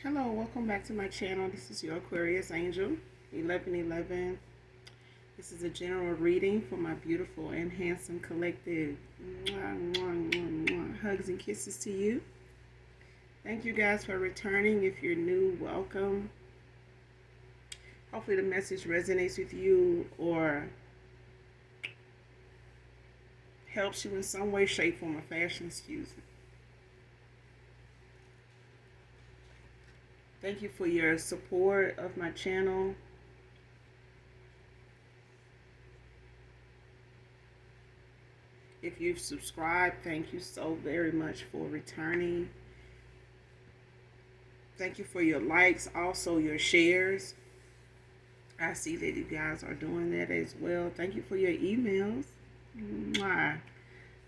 Hello, welcome back to my channel. This is your Aquarius Angel 1111. This is a general reading for my beautiful and handsome collective. Mwah, mwah, mwah, mwah. Hugs and kisses to you. Thank you guys for returning. If you're new, welcome. Hopefully the message resonates with you or helps you in some way, shape, form, or fashion. Excuse me. Thank you for your support of my channel. If you've subscribed, thank you so very much for returning. Thank you for your likes, also your shares. I see that you guys are doing that as well. Thank you for your emails. Mwah.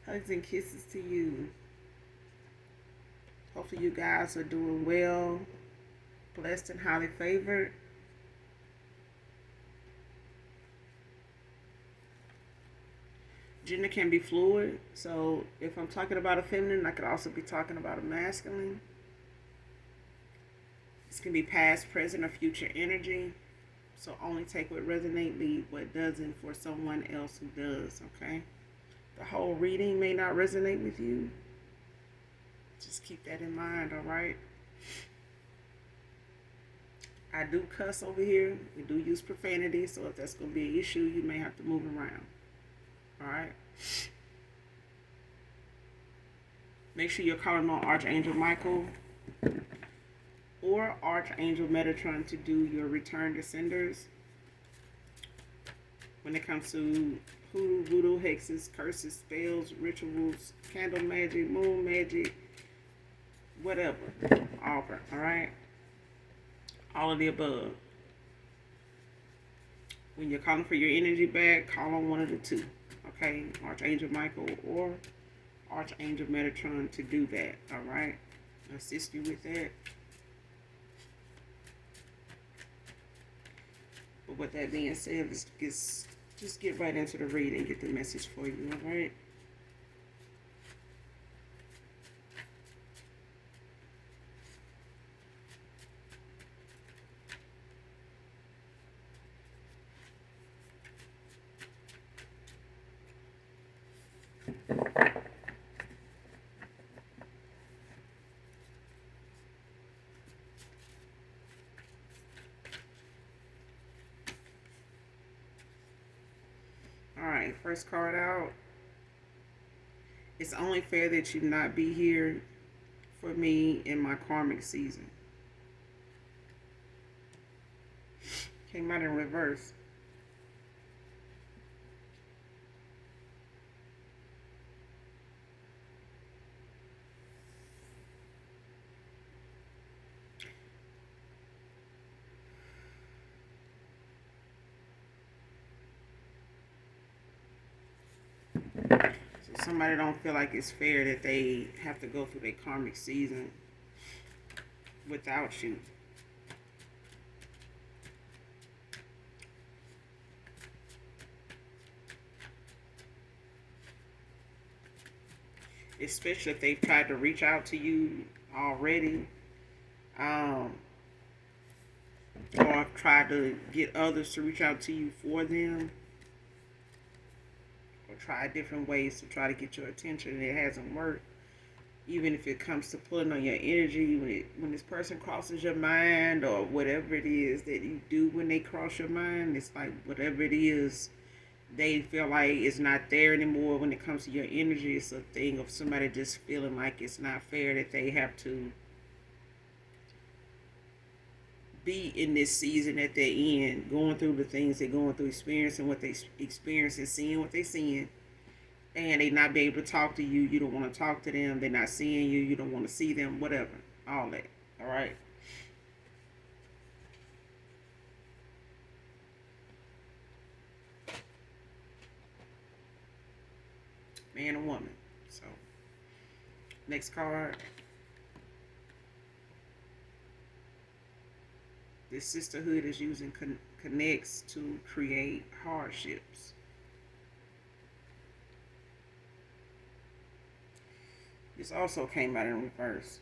Hugs and kisses to you. Hopefully you guys are doing well, blessed and highly favored. Gender can be fluid, so if I'm talking about a feminine, I could also be talking about a masculine. This can be past, present, or future energy. So only take what resonates, leave what doesn't for someone else who does, okay? The whole reading may not resonate with you. Just keep that in mind, all right? I do cuss over here. We do use profanity, so if that's going to be an issue, you may have to move around. All right? Make sure you're calling on Archangel Michael or Archangel Metatron to do your return to senders. When it comes to hoodoo, voodoo, hexes, curses, spells, rituals, candle magic, moon magic, whatever. All right? All of the above. When you're calling for your energy back, call on one of the two. Okay? Archangel Michael or Archangel Metatron to do that. Alright? Assist you with that. But with that being said, let's just get right into the read and get the message for you. Alright? Alright, first card out. It's only fair that you not be here for me in my karmic season. Came out in reverse. So somebody don't feel like it's fair that they have to go through their karmic season without you. Especially if they've tried to reach out to you already, or have tried to get others to reach out to you for them, or try different ways to try to get your attention and it hasn't worked. Even if it comes to pulling on your energy, when this person crosses your mind, or whatever it is that you do when they cross your mind, it's like whatever it is, they feel like it's not there anymore. When it comes to your energy, it's a thing of somebody just feeling like it's not fair that they have to be in this season that they're in, going through the things they're going through, experiencing what they experience and seeing what they're seeing, and they not be able to talk to you. You don't want to talk to them. They're not seeing you. You don't want to see them. Whatever. All that. All right. Man and woman. So, next card. This sisterhood is using connects to create hardships. This also came out in reverse.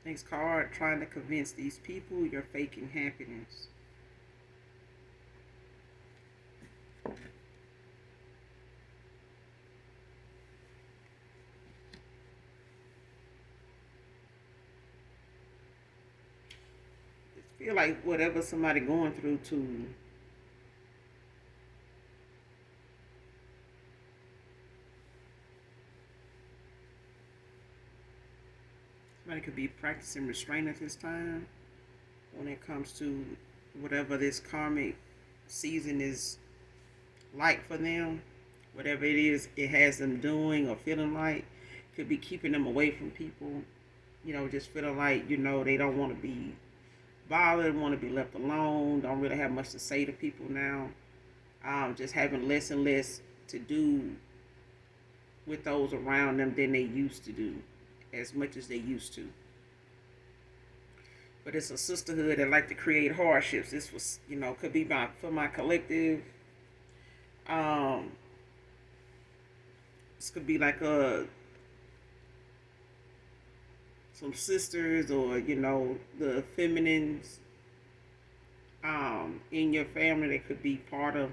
Next card, trying to convince these people you're faking happiness. I feel like whatever somebody going through to somebody could be practicing restraint at this time when it comes to whatever this karmic season is like for them. Whatever it is it has them doing or feeling like could be keeping them away from people, just feeling like, they don't want to be bothered, want to be left alone, don't really have much to say to people now. Just having less and less to do with those around them than they used to do, as much as they used to. But it's a sisterhood that like to create hardships. This was, could be for my collective. Um, this could be like some sisters or the feminines in your family. They could be part of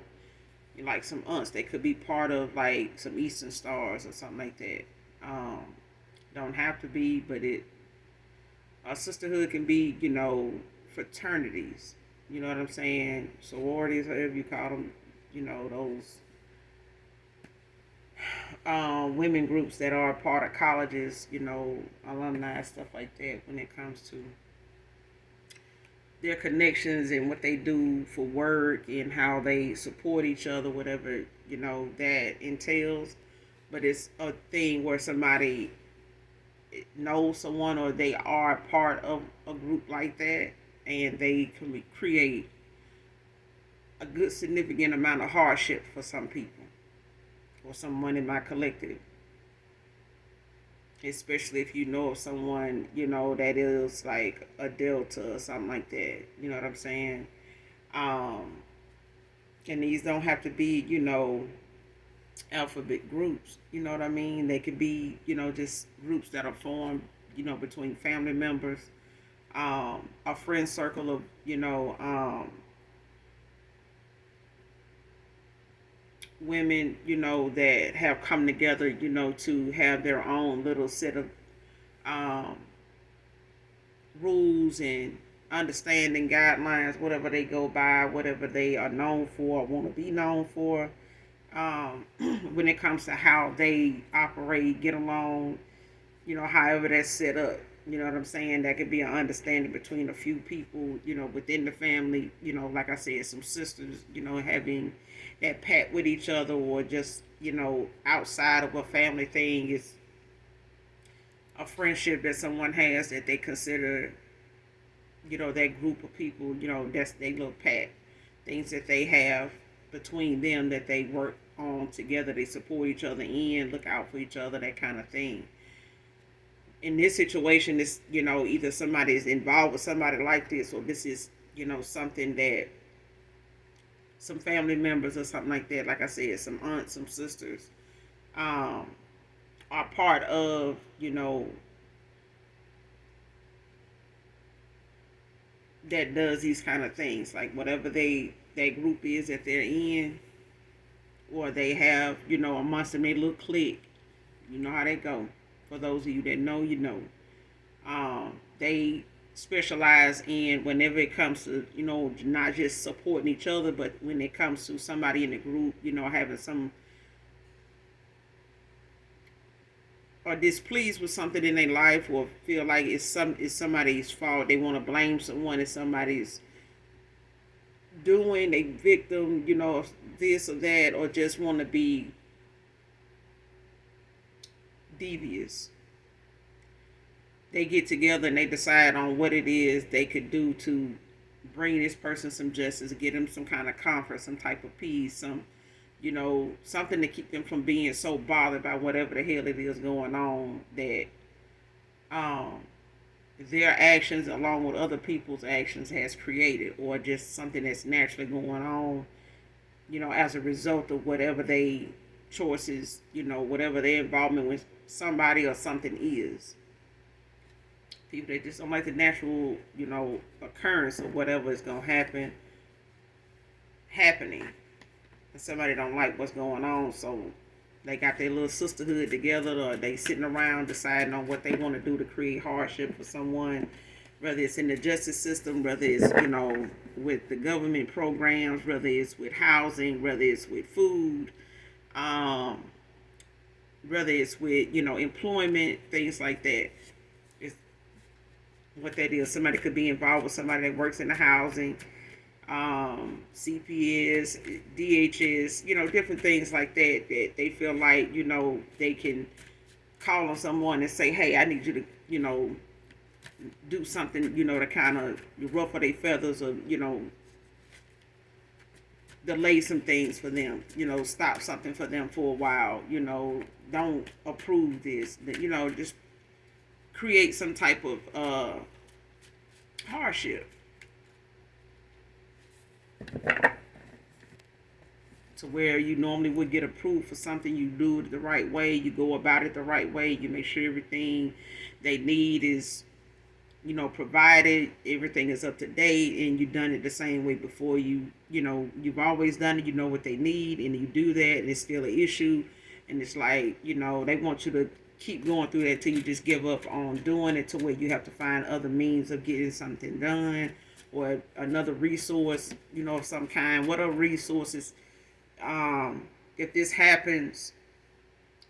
like some aunts. They could be part of like some Eastern Stars or something like that. Don't have to be, but a sisterhood can be fraternities. You know what I'm saying? Sororities, whatever you call them. Those women groups that are part of colleges, alumni, stuff like that, when it comes to their connections and what they do for work and how they support each other, whatever, that entails. But it's a thing where somebody knows someone or they are part of a group like that, and they can create a good significant amount of hardship for some people or someone in my collective, especially if you know of someone that is like a delta or something like that. You know what I'm saying? And these don't have to be alphabet groups. You know what I mean? They could be just groups that are formed between family members, a friend circle of women, that have come together, to have their own little set of um, rules and understanding guidelines, whatever they go by, whatever they are known for or want to be known for. Um, when it comes to how they operate, get along, however that's set up. You know what I'm saying? That could be an understanding between a few people, within the family, like I said, some sisters, having that pat with each other, or just, outside of a family thing is a friendship that someone has that they consider, that group of people, that's their little pat. Things that they have between them that they work on together, they support each other in, look out for each other, that kind of thing. In this situation, this either somebody is involved with somebody like this, or this is something that some family members or something like that, like I said, some aunts, some sisters, um, are part of, that does these kind of things, like whatever that group is that they're in, or they have amongst them their little clique. You know how they go. For those of you that know, they specialize in, whenever it comes to not just supporting each other, but when it comes to somebody in the group having some or displeased with something in their life, or feel like it's somebody's fault, they want to blame someone, it's somebody's doing, a victim, of this or that, or just want to be devious. They get together and they decide on what it is they could do to bring this person some justice, get them some kind of comfort, some type of peace, something to keep them from being so bothered by whatever the hell it is going on, that um, their actions along with other people's actions has created, or just something that's naturally going on, as a result of whatever they choices, whatever their involvement with somebody or something is. People that just don't like the natural, occurrence of whatever is gonna happening. And somebody don't like what's going on, so they got their little sisterhood together, or they sitting around deciding on what they want to do to create hardship for someone, whether it's in the justice system, whether it's, with the government programs, whether it's with housing, whether it's with food, um, whether it's with, employment, things like that. It's what that is. Somebody could be involved with somebody that works in the housing, CPS, DHS, different things like that, that they feel like, they can call on someone and say, hey, I need you to, do something, to kind of ruffle their feathers, or, delay some things for them, stop something for them for a while, don't approve this, just create some type of hardship. To where you normally would get approved for something, you do it the right way, you go about it the right way, you make sure everything they need is, provided, everything is up to date, and you've done it the same way before. You've always done it, you know what they need, and you do that, and it's still an issue, and it's like, they want you to keep going through that till you just give up on doing it, to where you have to find other means of getting something done, or another resource, of some kind. What are resources? If this happens,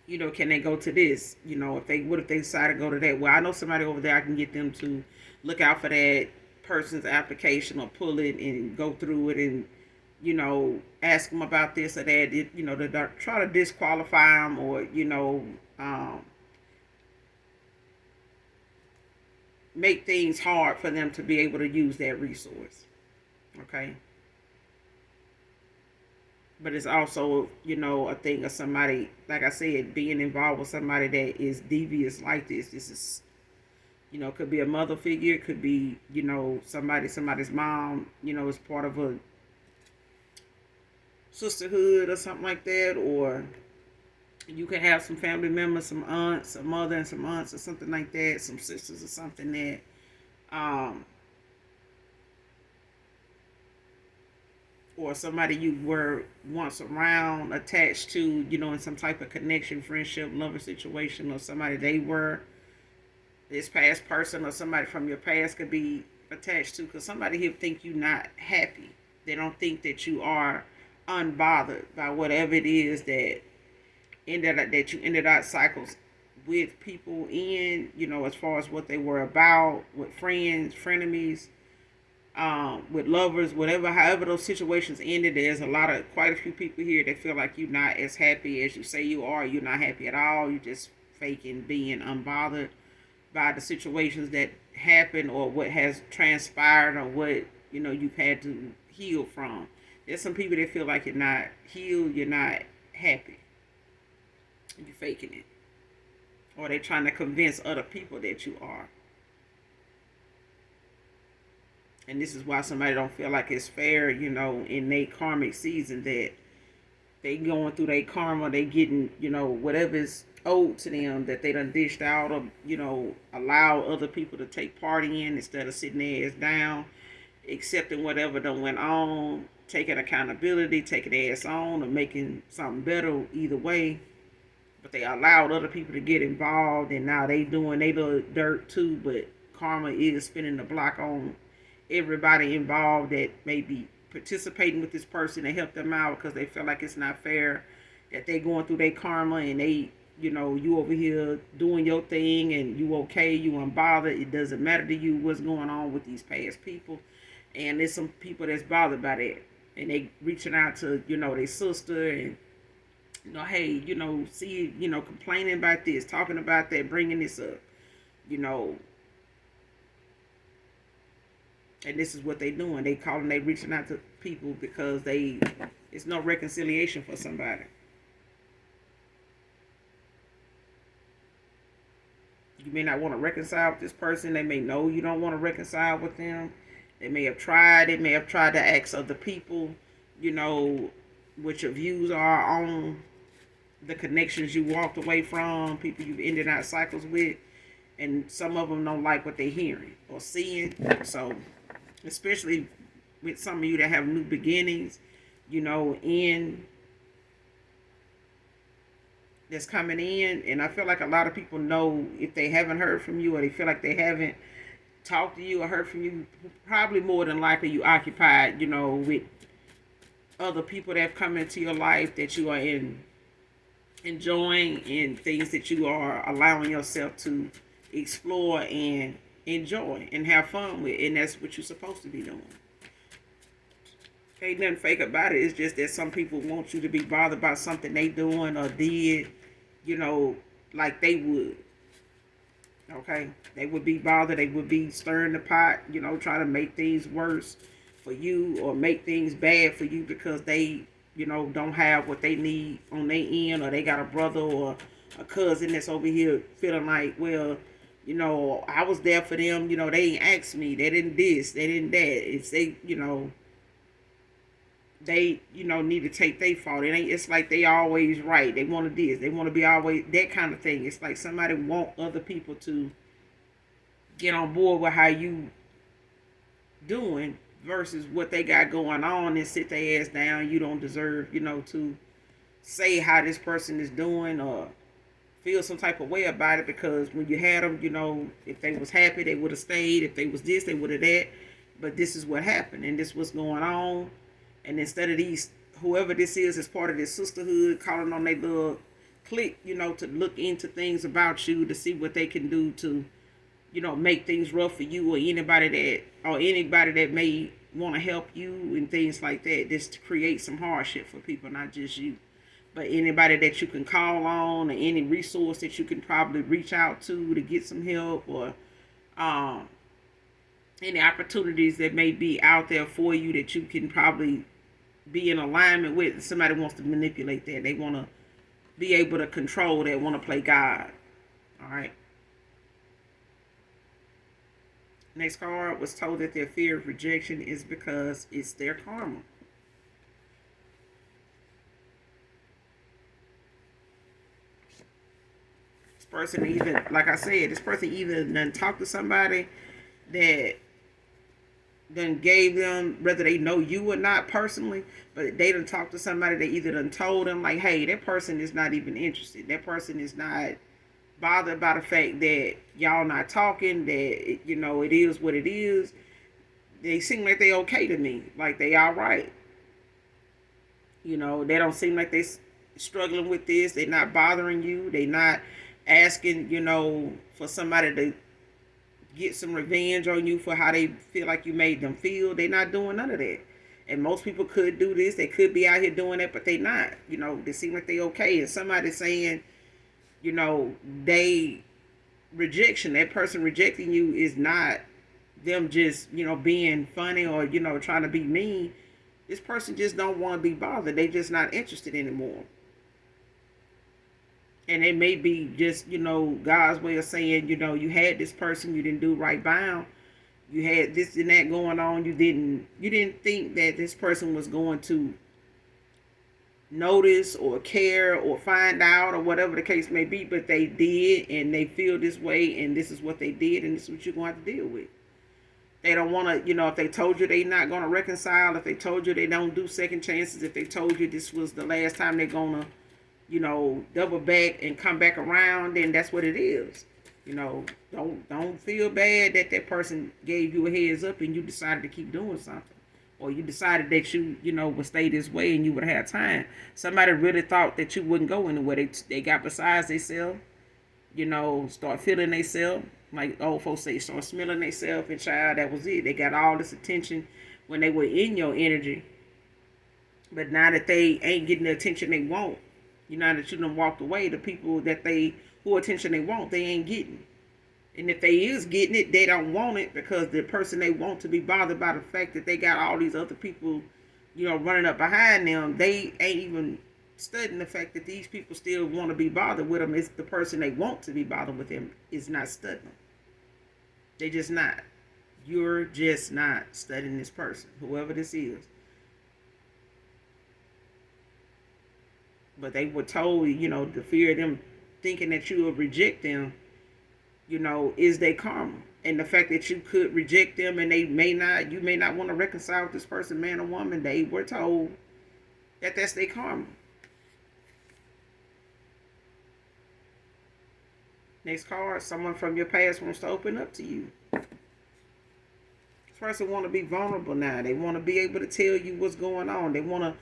can they go to this? What if they decide to go to that? Well, I know somebody over there, I can get them to look out for that person's application, or pull it and go through it, and, ask them about this or that, to try to disqualify them, or, make things hard for them to be able to use that resource. Okay. But it's also, a thing of somebody, like I said, being involved with somebody that is devious like this. This is, could be a mother figure, could be, somebody's mom, is part of a sisterhood or something like that, or you could have some family members, some aunts, a mother and some aunts or something like that, some sisters or something that, or somebody you were once around, attached to, in some type of connection, friendship, lover situation, or somebody they were, this past person, or somebody from your past could be attached to, because somebody here think you not happy. They don't think that you are unbothered by whatever it is that you ended out cycles with people in, as far as what they were about, with friends, frenemies, with lovers, whatever, however those situations ended. There's quite a few people here that feel like you're not as happy as you say you are. You're not happy at all. You're just faking being unbothered by the situations that happen, or what has transpired, or what, you've had to heal from. There's some people that feel like you're not healed, you're not happy. You're faking it. Or they're trying to convince other people that you are. And this is why somebody don't feel like it's fair, in their karmic season, that they going through their karma, they getting, whatever's owed to them, that they done dished out, or, allow other people to take part in, instead of sitting their ass down, accepting whatever done went on, taking accountability, taking their ass on, or making something better either way. But they allowed other people to get involved, and now they doing they little dirt too, but karma is spinning the block on everybody involved that may be participating with this person to help them out, because they feel like it's not fair that they going through their karma, and they, you over here doing your thing, and you okay, you unbothered. It doesn't matter to you what's going on with these past people. And there's some people that's bothered by that, and they reaching out to, their sister, and, hey, see, complaining about this, talking about that, bringing this up, and this is what they doing. They reaching out to people because it's no reconciliation for somebody. You may not want to reconcile with this person. They may know you don't want to reconcile with them. They may have tried. They may have tried to ask other people, what your views are on the connections you walked away from, people you've ended out cycles with. and some of them don't like what they're hearing or seeing. So, especially with some of you that have new beginnings, in that's coming in, and I feel like a lot of people know if they haven't heard from you or they feel like they haven't talked to you or heard from you, probably more than likely you occupied, with other people that have come into your life that you are enjoying and things that you are allowing yourself to explore and enjoy and have fun with, and that's what you're supposed to be doing. Ain't nothing fake about it. It's just that some people want you to be bothered about something they doing or did, like they would. Okay? They would be bothered. They would be stirring the pot, trying to make things worse for you or make things bad for you because they, don't have what they need on their end, or they got a brother or a cousin that's over here feeling like, well, I was there for them. They ain't asked me. They didn't this. They didn't that. It's they, they need to take their fault. It's like they always right. They want to this. They want to be always that kind of thing. It's like somebody want other people to get on board with how you doing versus what they got going on and sit their ass down. You don't deserve, to say how this person is doing or feel some type of way about it, because when you had them, if they was happy, they would have stayed. If they was this, they would have that. But this is what happened, and this what's going on. And instead of whoever this is part of this sisterhood, calling on their little clique, to look into things about you, to see what they can do to, make things rough for you or anybody that may want to help you and things like that, just to create some hardship for people, not just you, but anybody that you can call on or any resource that you can probably reach out to get some help, or any opportunities that may be out there for you that you can probably be in alignment with. Somebody wants to manipulate that. They want to be able to control that, want to play God. All right. Next card was told that their fear of rejection is because it's their karma. This person either done talk to somebody that then gave them, whether they know you or not personally, but they done talk to somebody that either done told them like, hey, that person is not even interested. That person is not bothered by the fact that y'all not talking, that it is what it is. They seem like they okay to me, like they all right. They don't seem like they struggling with this. They not bothering you. They not asking, for somebody to get some revenge on you for how they feel like you made them feel. They not doing none of that. And most people could do this. They could be out here doing that, but they not. They seem like they okay. And somebody saying, they rejection, that person rejecting you is not them just, being funny or, trying to be mean. This person just don't want to be bothered. They just not interested anymore. And it may be just, God's way of saying, you had this person, you didn't do right by them. You had this and that going on. You didn't think that this person was going to notice or care or find out or whatever the case may be, but they did, and they feel this way, and this is what they did, and this is what you're going to have to deal with. They don't want to, if they told you they're not going to reconcile, if they told you they don't do second chances, if they told you this was the last time they're going to, double back and come back around, then that's what it is. Don't feel bad that that person gave you a heads up and you decided to keep doing something. Or you decided that you, would stay this way and you would have time. Somebody really thought that you wouldn't go anywhere. They got besides themselves, start feeling themselves. Like old folks say, start smelling themselves, and child, that was it. They got all this attention when they were in your energy. But now that they ain't getting the attention they want, now that you done walked away, the people who attention they want, they ain't getting. And if they is getting it, they don't want it because the person they want to be bothered by the fact that they got all these other people, running up behind them. They ain't even studying the fact that these people still want to be bothered with them. It's the person they want to be bothered with them is not studying. They just not. You're just not studying this person, whoever this is. But they were told, the fear of them thinking that you will reject them is their karma. And the fact that you could reject them and you may not want to reconcile with this person, man or woman, they were told that that's their karma. Next card, someone from your past wants to open up to you. This person want to be vulnerable now. They want to be able to tell you what's going on. They want to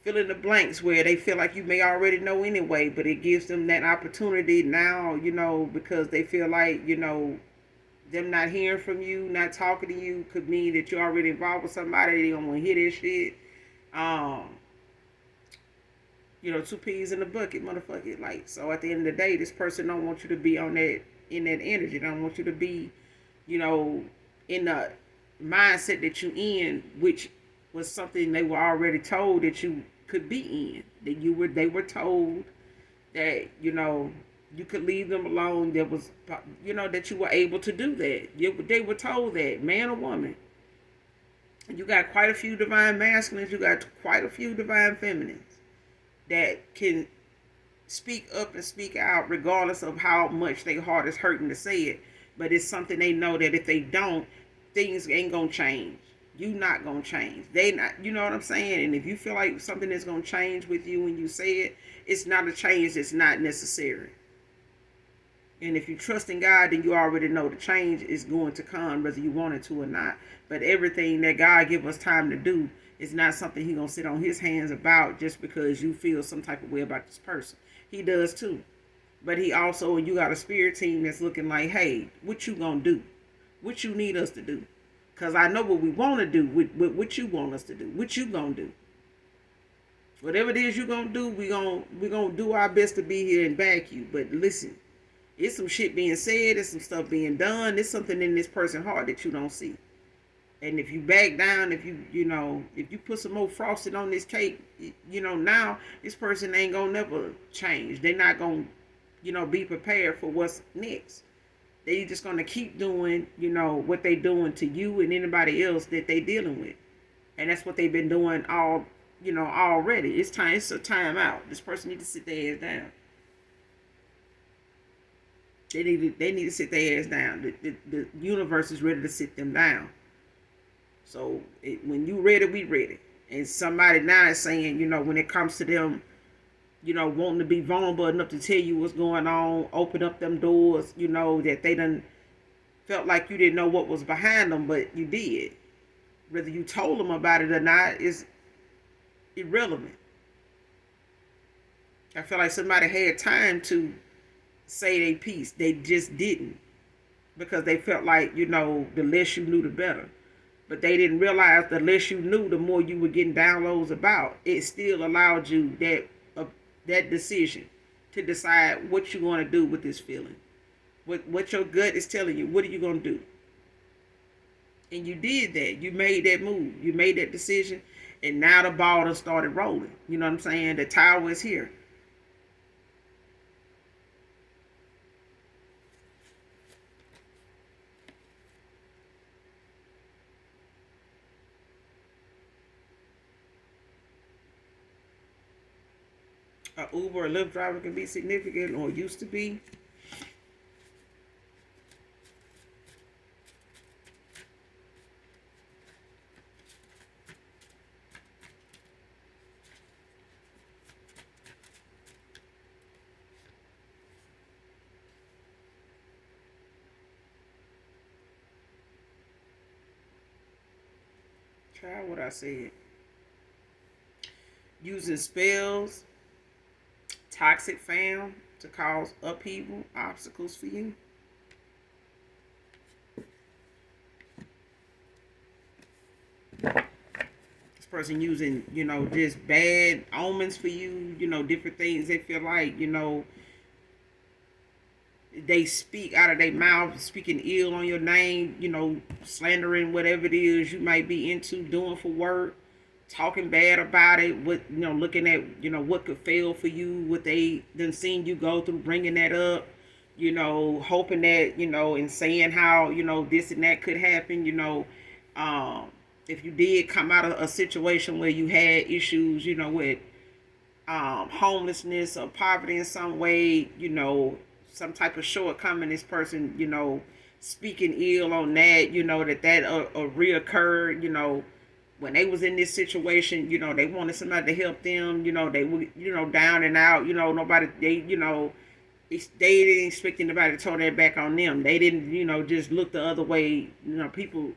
fill in the blanks where they feel like you may already know anyway, but it gives them that opportunity now, because they feel like, them not hearing from you, not talking to you could mean that you're already involved with somebody. They don't want to hear this shit. Two peas in the bucket, motherfucker. Like, so at the end of the day, this person don't want you to be in that energy. They don't want you to be, in the mindset that you in, which was something they were already told that you could be in. They were told that, you could leave them alone. That was, that you were able to do that. They were told that, man or woman. You got quite a few divine masculines. You got quite a few divine feminines that can speak up and speak out regardless of how much their heart is hurting to say it. But it's something they know that if they don't, things ain't gonna change. You not gonna change. They not, you know what I'm saying? And if you feel like something is gonna change with you when you say it, it's not a change that's not necessary. And if you trust in God, then you already know the change is going to come, whether you want it to or not. But everything that God give us time to do is not something He gonna sit on His hands about just because you feel some type of way about this person. He does too. But He also, you got a spirit team that's looking like, hey, what you gonna do? What you need us to do? Because I know what we want to do. What you want us to do? What you gonna do? Whatever it is you gonna do, we gonna do our best to be here and back you. But listen, it's some shit being said, there's some stuff being done, there's something in this person's heart that you don't see. And if you back down, if you put some more frosting on this cake, now this person ain't gonna never change. They're not gonna, be prepared for what's next. They just gonna keep doing, what they doing to you and anybody else that they dealing with. And that's what they've been doing already. It's a time out. This person need to sit their ass down. They need to sit their ass down. The universe is ready to sit them down. So when you ready, we ready. And somebody now is saying, when it comes to them, wanting to be vulnerable enough to tell you what's going on, open up them doors, that they done felt like you didn't know what was behind them, but you did. Whether you told them about it or not is irrelevant. I feel like somebody had time to say their piece. They just didn't. Because they felt like, the less you knew, the better. But they didn't realize the less you knew, the more you were getting downloads about. It still allowed you that decision to decide what you're going to do with this feeling. What your gut is telling you. What are you going to do? And you did that. You made that move. You made that decision. And now the ball done started rolling. You know what I'm saying? The tower is here. A Uber or Lyft driver can be significant, or used to be. Try what I said. Using spells, toxic fam to cause upheaval, obstacles for you. This person using, just bad omens for you, different things they feel like, they speak out of their mouth, speaking ill on your name, slandering whatever it is you might be into, doing for work, talking bad about it, looking at, what could fail for you, what they done seen you go through, bringing that up, hoping that, and saying how, this and that could happen, if you did come out of a situation where you had issues, with homelessness or poverty in some way, some type of shortcoming, this person, speaking ill on that, that reoccurred, when they was in this situation, they wanted somebody to help them, they were, down and out, nobody, they didn't expect anybody to turn their back on them. They didn't, just look the other way. People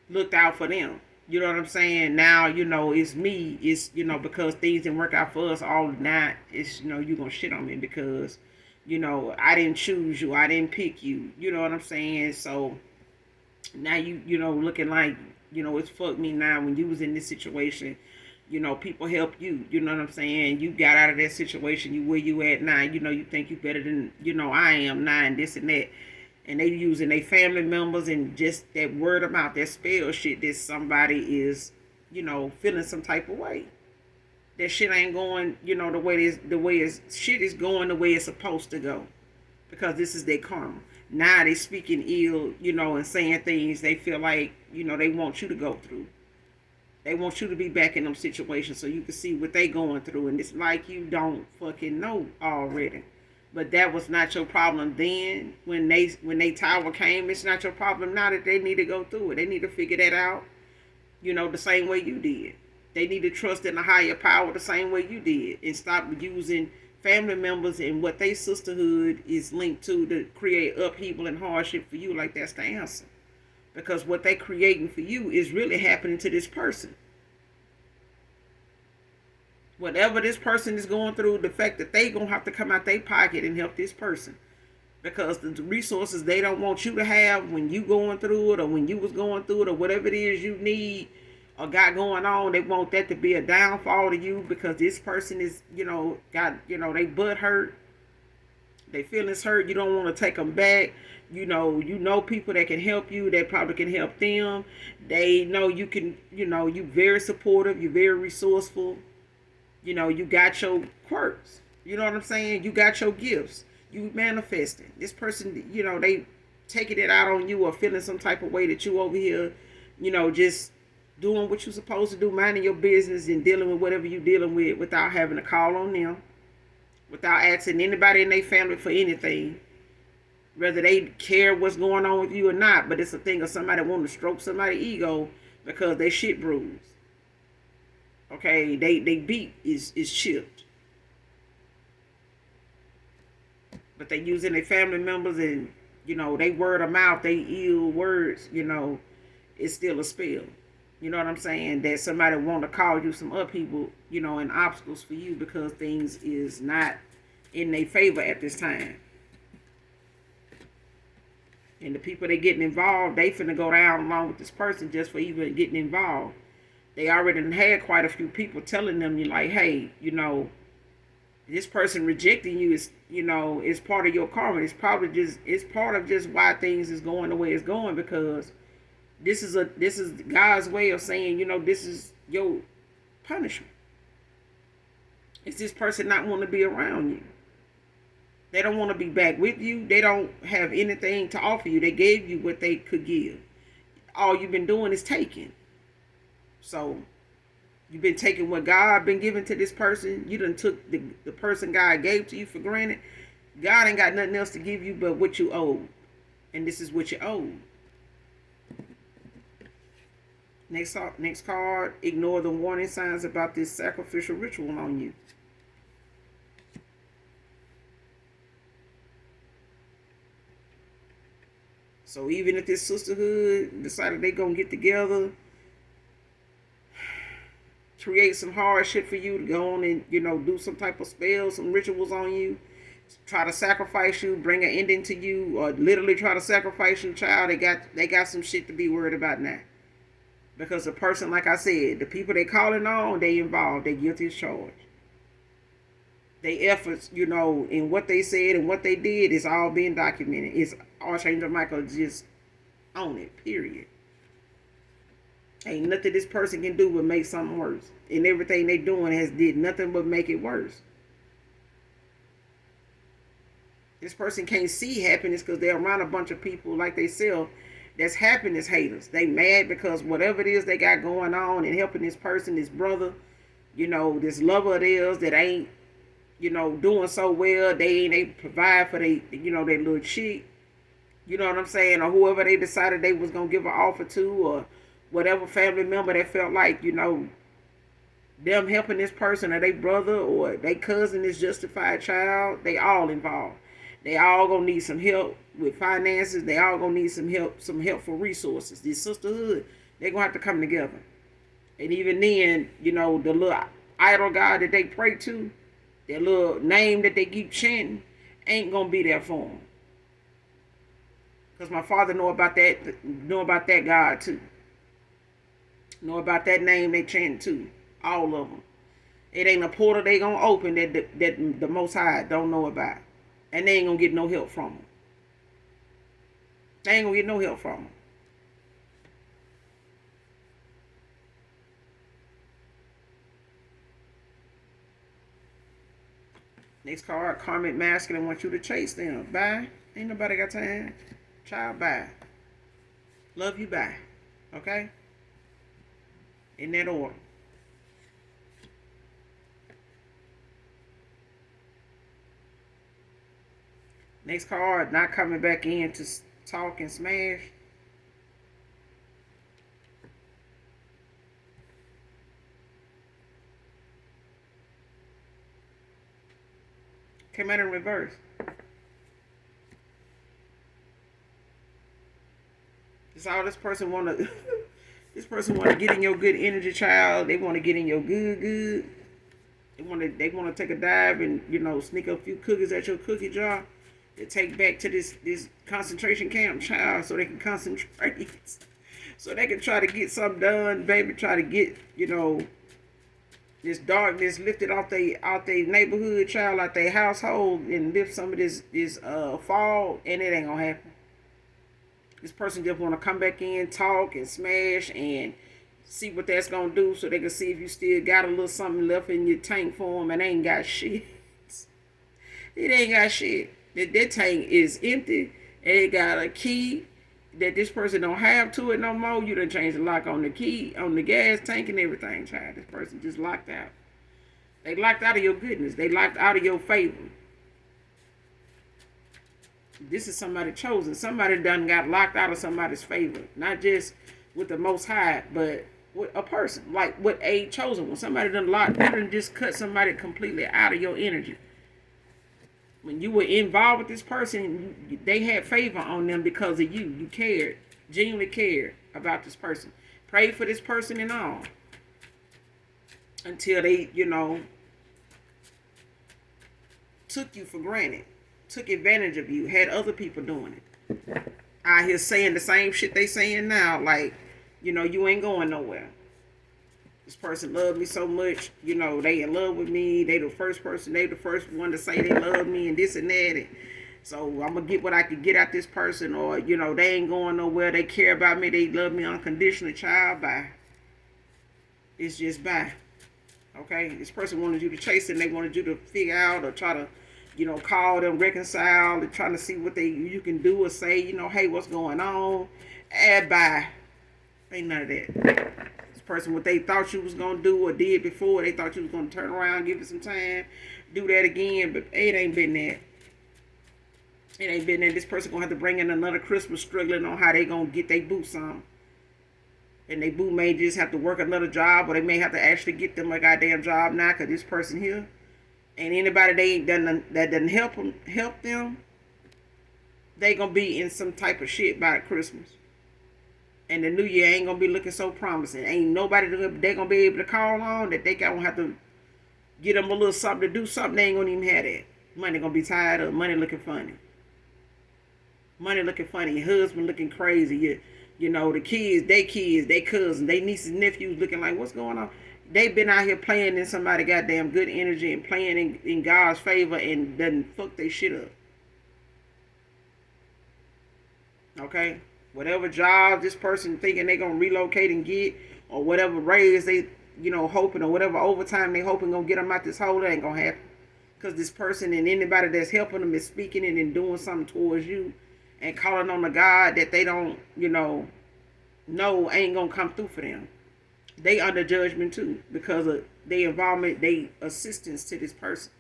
looked out for them. You know what I'm saying? Now, it's me. It's, because things didn't work out for us all the night. It's, you going to shit on me because, I didn't choose you. I didn't pick you. You know what I'm saying? So now looking like, it's fuck me now when you was in this situation. People help you. You know what I'm saying? You got out of that situation. You where you at now. You think you better than, I am now and this and that. And they using their family members and just that word of mouth, that spell shit that somebody is, feeling some type of way. That shit ain't going, shit is going the way it's supposed to go. Because this is their karma. Now they speaking ill, and saying things they feel like, they want you to go through. They want you to be back in them situations so you can see what they going through. And it's like you don't fucking know already. But that was not your problem then. When they tower came, it's not your problem now that they need to go through it. They need to figure that out, the same way you did. They need to trust in a higher power the same way you did. And stop using family members and what they sisterhood is linked to create upheaval and hardship for you. Like that's the answer. Because what they creating for you is really happening to this person. Whatever this person is going through, the fact that they going to have to come out their pocket and help this person. Because the resources they don't want you to have when you going through it or when you was going through it or whatever it is you need or got going on, they want that to be a downfall to you because this person is, they butt hurt. They feelings hurt. You don't want to take them back. You know people that can help you, that probably can help them. They know you can, you very supportive, you're very resourceful. You got your quirks. You know what I'm saying? You got your gifts. You manifesting. This person, they taking it out on you or feeling some type of way that you over here, just doing what you're supposed to do, minding your business and dealing with whatever you're dealing with without having to call on them, without asking anybody in their family for anything, whether they care what's going on with you or not. But it's a thing of somebody wanting to stroke somebody's ego because they shit bruised. Okay, they beat is chipped. But they using their family members and, they word of mouth, they ill words, it's still a spell. You know what I'm saying? That somebody want to call you some upheaval, and obstacles for you because things is not in their favor at this time. And the people that getting involved, they finna go down along with this person just for even getting involved. They already had quite a few people telling them, you're like, hey, this person rejecting you is, is part of your karma. It's part of just why things is going the way it's going because this is God's way of saying, this is your punishment. It's this person not want to be around you. They don't want to be back with you. They don't have anything to offer you. They gave you what they could give. All you've been doing is taking. So you've been taking what God been giving to this person. You done took the person God gave to you for granted. God ain't got nothing else to give you but what you owe. And this is what you owe. Next card, ignore the warning signs about this sacrificial ritual on you. So even if this sisterhood decided they gonna get together, create some hard shit for you to go on and, do some type of spell, some rituals on you, try to sacrifice you, bring an ending to you, or literally try to sacrifice your child, they got some shit to be worried about now. Because the person, like I said, the people they calling on, they involved, they guilty as charged. Their efforts, in what they said and what they did is all being documented. It's Archangel Michael just on it, period. Ain't nothing this person can do but make something worse. And everything they doing has did nothing but make it worse. This person can't see happiness because they're around a bunch of people like they self that's happiness haters. They mad because whatever it is they got going on and helping this person, this brother, this lover of theirs that ain't doing so well, they ain't able to provide for they, their little chick. You know what I'm saying? Or whoever they decided they was going to give an offer to, or whatever family member that felt like, them helping this person or their brother or their cousin is justified child. They all involved. They all going to need some help with finances. They all going to need some helpful resources. This sisterhood, they're going to have to come together. And even then, the little idol God that they pray to, their little name that they keep chanting, ain't going to be there for them. Because my father know about that God too. Know about that name they chant too. All of them. It ain't a portal they gonna open that the Most High don't know about. And they ain't gonna get no help from them. They ain't gonna get no help from them. Next card, Karmic masculine wants you to chase them. Bye. Ain't nobody got time. Child, bye. Love you, bye. Okay? In that order. Next card, not coming back in to talk and smash. Came out in reverse. That's all this person want to. This person want to get in your good energy, child. They want to get in your good. They want to take a dive and sneak a few cookies at your cookie jar to take back to this concentration camp, child, so they can concentrate, so they can try to get something done, baby. Try to get this darkness lifted off they neighborhood, child, out their household, and lift some of this fog, and it ain't gonna happen. This person just want to come back in, talk and smash, and see what that's gonna do, so they can see if you still got a little something left in your tank for them, and ain't got shit. It ain't got shit. That tank is empty, and it got a key that this person don't have to it no more. You done changed the lock on the key, on the gas tank and everything, child. This person just locked out. They locked out of your goodness. They locked out of your favor. This is somebody chosen. Somebody done got locked out of somebody's favor. Not just with the Most High, but with a person. Like with a chosen one. Somebody done locked, you done just cut somebody completely out of your energy. When you were involved with this person, they had favor on them because of you. You cared, genuinely cared about this person. Prayed for this person and all. Until they, took you for granted. Took advantage of you. Had other people doing it. Out here saying the same shit they saying now. Like, you ain't going nowhere. This person loved me so much, they in love with me. They the first one to say they love me and this and that. And so I'm going to get what I can get out this person. Or, they ain't going nowhere. They care about me. They love me unconditionally. Child, bye. It's just bye. Okay? This person wanted you to chase them. They wanted you to figure out or try to, call them, reconcile, and trying to see what you can do or say, hey, what's going on? Bye. Ain't none of that. Person, what they thought you was gonna do or did before, they thought you was gonna turn around, give it some time, do that again, but it ain't been that. It ain't been that. This person gonna have to bring in another Christmas struggling on how they gonna get their boots on. And they boo may just have to work another job, or they may have to actually get them a goddamn job now, cause this person here, and anybody they ain't done that doesn't help them, they gonna be in some type of shit by Christmas. And the new year ain't gonna be looking so promising. Ain't nobody they gonna be able to call on that they gonna have to get them a little something to do something. They ain't gonna even have that. Money gonna be tired of money looking funny. Money looking funny. Your husband looking crazy. The kids, they cousins, they nieces, nephews looking like, what's going on? They been out here playing in somebody goddamn good energy and playing in God's favor and done fuck they shit up. Okay? Whatever job this person thinking they gonna relocate and get, or whatever raise they, hoping, or whatever overtime they hoping gonna get them out this hole, that ain't gonna happen. Because this person and anybody that's helping them is speaking it and doing something towards you and calling on the God that they don't, know ain't gonna come through for them. They under judgment too because of their involvement, they assistance to this person.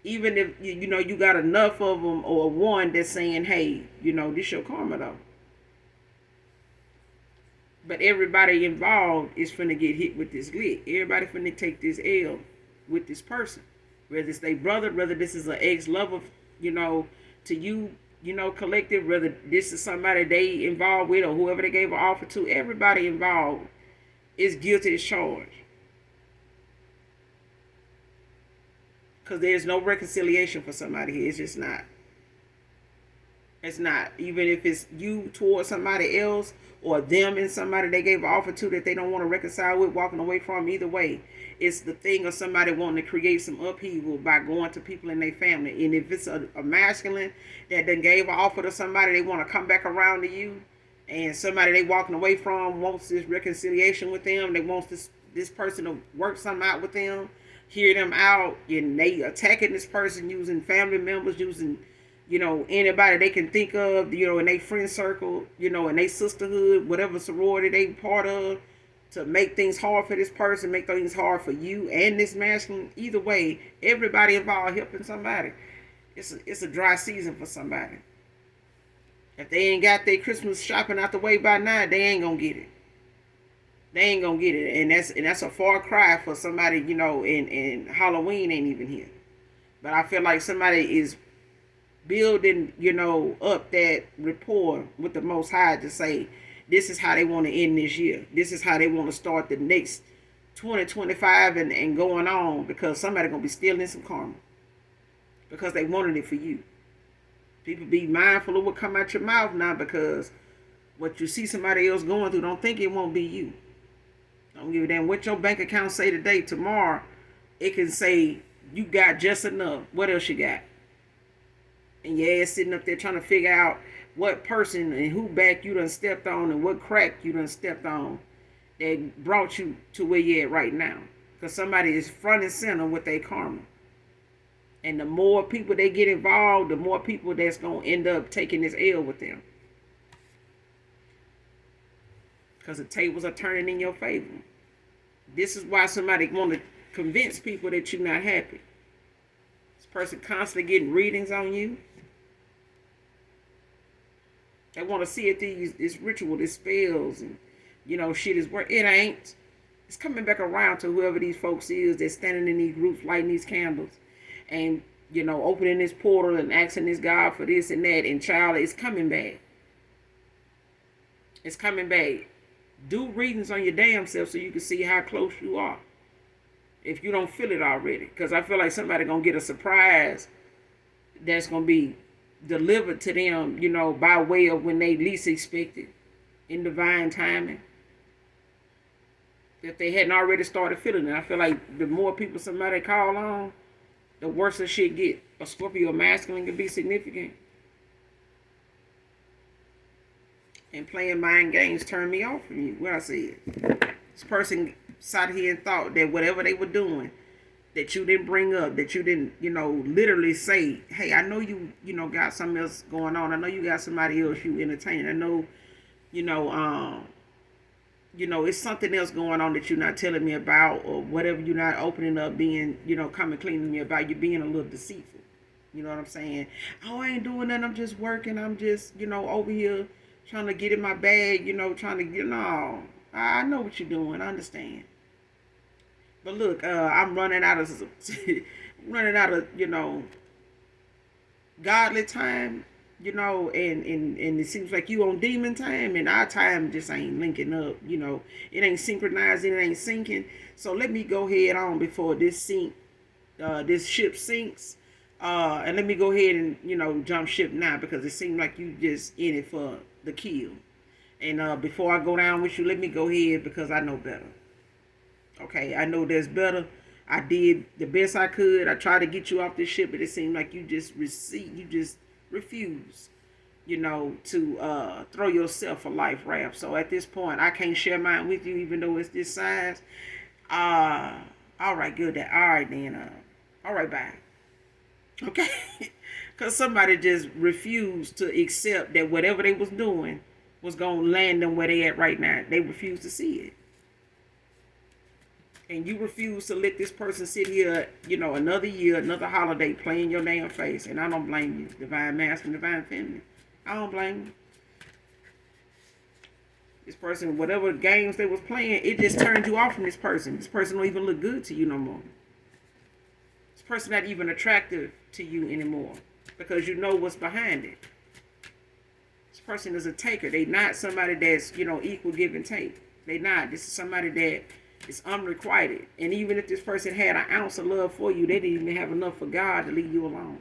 Even if you got enough of them or one that's saying, hey, this your karma though. But everybody involved is finna get hit with this lick. Everybody finna take this L with this person. Whether it's their brother, whether this is an ex-lover, to you, collective, whether this is somebody they involved with or whoever they gave an offer to, everybody involved is guilty as charged. Because there's no reconciliation for somebody here. It's just not. It's not. Even if it's you towards somebody else or them and somebody they gave an offer to that they don't want to reconcile with, walking away from, either way, it's the thing of somebody wanting to create some upheaval by going to people in their family. And if it's a masculine that then gave an offer to somebody, they want to come back around to you, and somebody they walking away from wants this reconciliation with them, they want this person to work something out with them, hear them out, and they attacking this person using family members, using anybody they can think of, in their friend circle, in their sisterhood, whatever sorority they part of, to make things hard for this person, make things hard for you and this masculine. Either way, everybody involved helping somebody. It's a dry season for somebody. If they ain't got their Christmas shopping out the way by now, they ain't gonna get it. They ain't gonna get it, and that's a far cry for somebody, and Halloween ain't even here. But I feel like somebody is building, up that rapport with the Most High to say, this is how they want to end this year. This is how they want to start the next 2025 and going on, because somebody going to be stealing some karma because they wanted it for you. People be mindful of what come out your mouth now, because what you see somebody else going through, don't think it won't be you. Don't give a damn what your bank account say today. Tomorrow, it can say you got just enough. What else you got? And your ass sitting up there trying to figure out what person and who back you done stepped on and what crack you done stepped on that brought you to where you're at right now. Because somebody is front and center with their karma. And the more people they get involved, the more people that's going to end up taking this L with them. Because the tables are turning in your favor. This is why somebody want to convince people that you're not happy. This person constantly getting readings on you. They want to see if this ritual, this spells, and shit is work. It ain't. It's coming back around to whoever these folks is that's standing in these groups, lighting these candles, and opening this portal and asking this God for this and that. And child, it's coming back. It's coming back. Do readings on your damn self so you can see how close you are, if you don't feel it already. Because I feel like somebody gonna get a surprise that's gonna be delivered to them, by way of when they least expect it, in divine timing. If they hadn't already started feeling it, I feel like the more people somebody call on, the worse the shit get. A Scorpio masculine can be significant. And playing mind games turned me off from you. What I said. This person sat here and thought that whatever they were doing, that you didn't bring up, that you didn't, literally say, hey, I know you, got something else going on. I know you got somebody else you entertain. I know, it's something else going on that you're not telling me about, or whatever you're not opening up, being, coming clean to me about. You being a little deceitful. You know what I'm saying? Oh, I ain't doing that. I'm just working. I'm just, over here trying to get in my bag, trying to get, no. I know what you're doing. I understand. But look, I'm running out of, godly time, and it seems like you on demon time, and our time just ain't linking up, it ain't synchronized, it ain't syncing. So let me go ahead on before this ship sinks, and let me go ahead and, jump ship now, because it seems like you just in it for the kill. And before I go down with you, let me go ahead, because I know better. Okay, I know there's better. I did the best I could. I tried to get you off this ship, but it seemed like you just refuse, to throw yourself a life raft. So at this point, I can't share mine with you, even though it's this size. All right, good. All right, then. All right, bye. Okay, because somebody just refused to accept that whatever they was doing was gonna land them where they at right now. They refused to see it. And you refuse to let this person sit here, another year, another holiday, playing your damn face. And I don't blame you, divine masculine, divine feminine. I don't blame you. This person, whatever games they was playing, it just turned you off from this person. This person don't even look good to you no more. This person not even attractive to you anymore because you know what's behind it. This person is a taker. They not somebody that's, equal give and take. They not. This is somebody that is unrequited. And even if this person had an ounce of love for you, they didn't even have enough for God to leave you alone.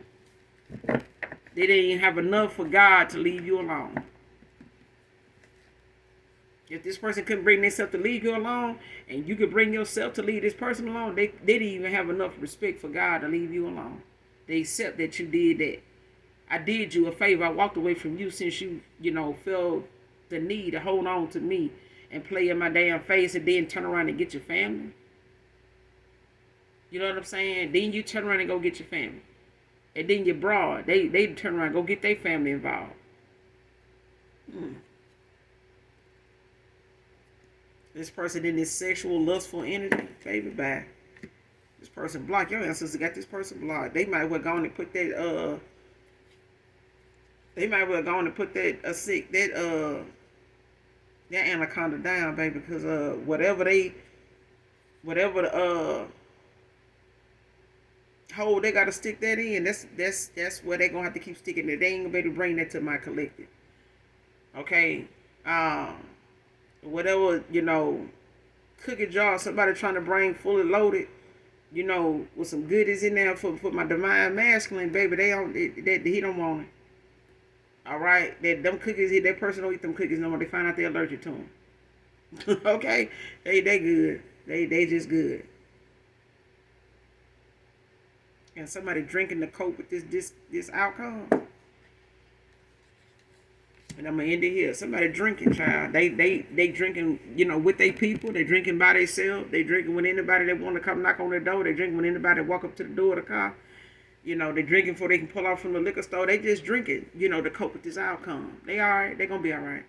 They didn't even have enough for God to leave you alone. If this person couldn't bring themselves to leave you alone, and you could bring yourself to leave this person alone, they didn't even have enough respect for God to leave you alone. They accept that you did that. I did you a favor. I walked away from you since you, felt the need to hold on to me and play in my damn face and then turn around and get your family. You know what I'm saying? Then you turn around and go get your family. And then your broad, they turn around and go get their family involved. This person in this sexual, lustful energy, baby, bye. This person blocked. Your ancestors got this person blocked. They might well go on and put that, that anaconda down, baby, because whatever the hole they gotta stick that in, that's where they gonna have to keep sticking it. They ain't gonna be able to bring that to my collective. Okay? Whatever, cookie jar somebody trying to bring fully loaded, with some goodies in there for my divine masculine, baby, he don't want it. All right, them cookies, that person don't eat them cookies no more. They find out they're allergic to them. Okay, they good. They just good. And somebody drinking to cope with this outcome. And I'm gonna end it here. Somebody drinking, child. They drinking, with their people. They drinking by themselves. They drinking with anybody that want to come knock on their door. They drinking with anybody that walk up to the door of the car. They drinking before they can pull off from the liquor store. They just drinking, to cope with this outcome. They all right. They gonna be all right.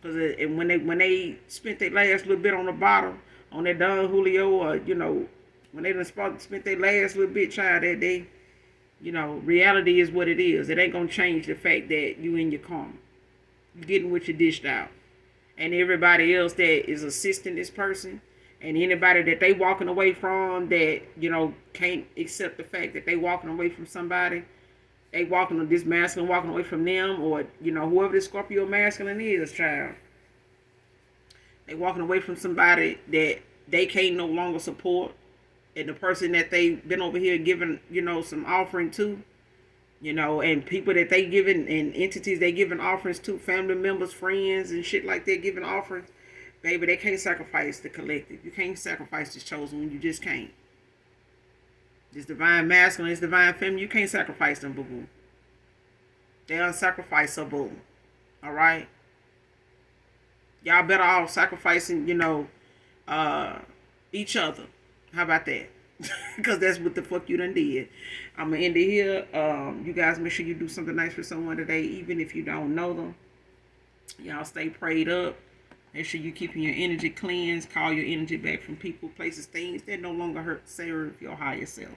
Cause when they spent their last little bit on the bottle, on that Don Julio, or when they done spent their last little bit, child, that they, reality is what it is. It ain't gonna change the fact that you in your karma. You getting what you dished out. And everybody else that is assisting this person, and anybody that they walking away from that, can't accept the fact that they walking away from somebody, they walking on this masculine, walking away from them, or, whoever this Scorpio masculine is, child. They walking away from somebody that they can't no longer support, and the person that they been over here giving, some offering to, and people that they giving, and entities they giving offerings to, family members, friends, and shit like that, giving offerings, baby, they can't sacrifice the collective. You can't sacrifice this chosen one. You just can't. This divine masculine, this divine feminine, you can't sacrifice them, boo-boo. They unsacrificeable. All right? Y'all better off sacrificing, each other. How about that? Because that's what the fuck you done did. I'm going to end it here. You guys make sure you do something nice for someone today, even if you don't know them. Y'all stay prayed up. Make sure you keeping your energy cleansed. Call your energy back from people, places, things that no longer serve your higher self.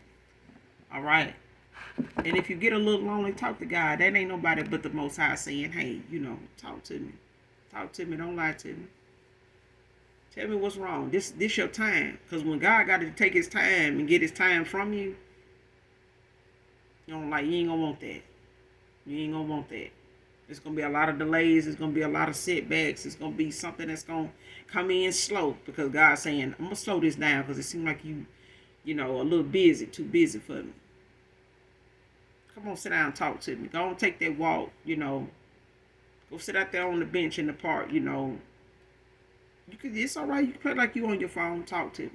All right? And if you get a little lonely, talk to God. That ain't nobody but the Most High saying, hey, talk to me. Talk to me. Don't lie to me. Tell me what's wrong. This your time. Because when God got to take his time and get his time from you, you ain't gonna want that. You ain't gonna want that. There's gonna be a lot of delays. There's gonna be a lot of setbacks. It's gonna be something that's gonna come in slow, because God's saying, I'm gonna slow this down because it seems like you a little busy, too busy for me. Come on, sit down and talk to me. Go and take that walk, Go sit out there on the bench in the park, It's all right. You can play like you on your phone. Talk to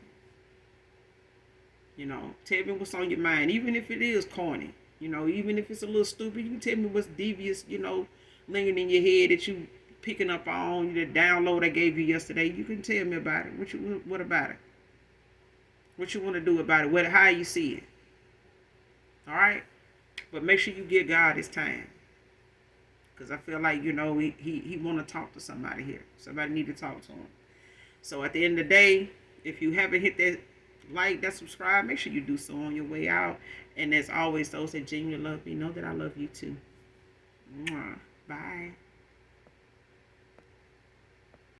me. Tell me what's on your mind. Even if it is corny. Even if it's a little stupid, you can tell me what's devious, lingering in your head that you picking up on, the download I gave you yesterday. You can tell me about it. What about it? What you want to do about it? How you see it? All right? But make sure you give God his time. Because I feel like, he want to talk to somebody here. Somebody need to talk to him. So at the end of the day, If you haven't hit that like, that subscribe, make sure you do so on your way out. And as always, those that genuinely love me know that I love you too. Mwah. Bye.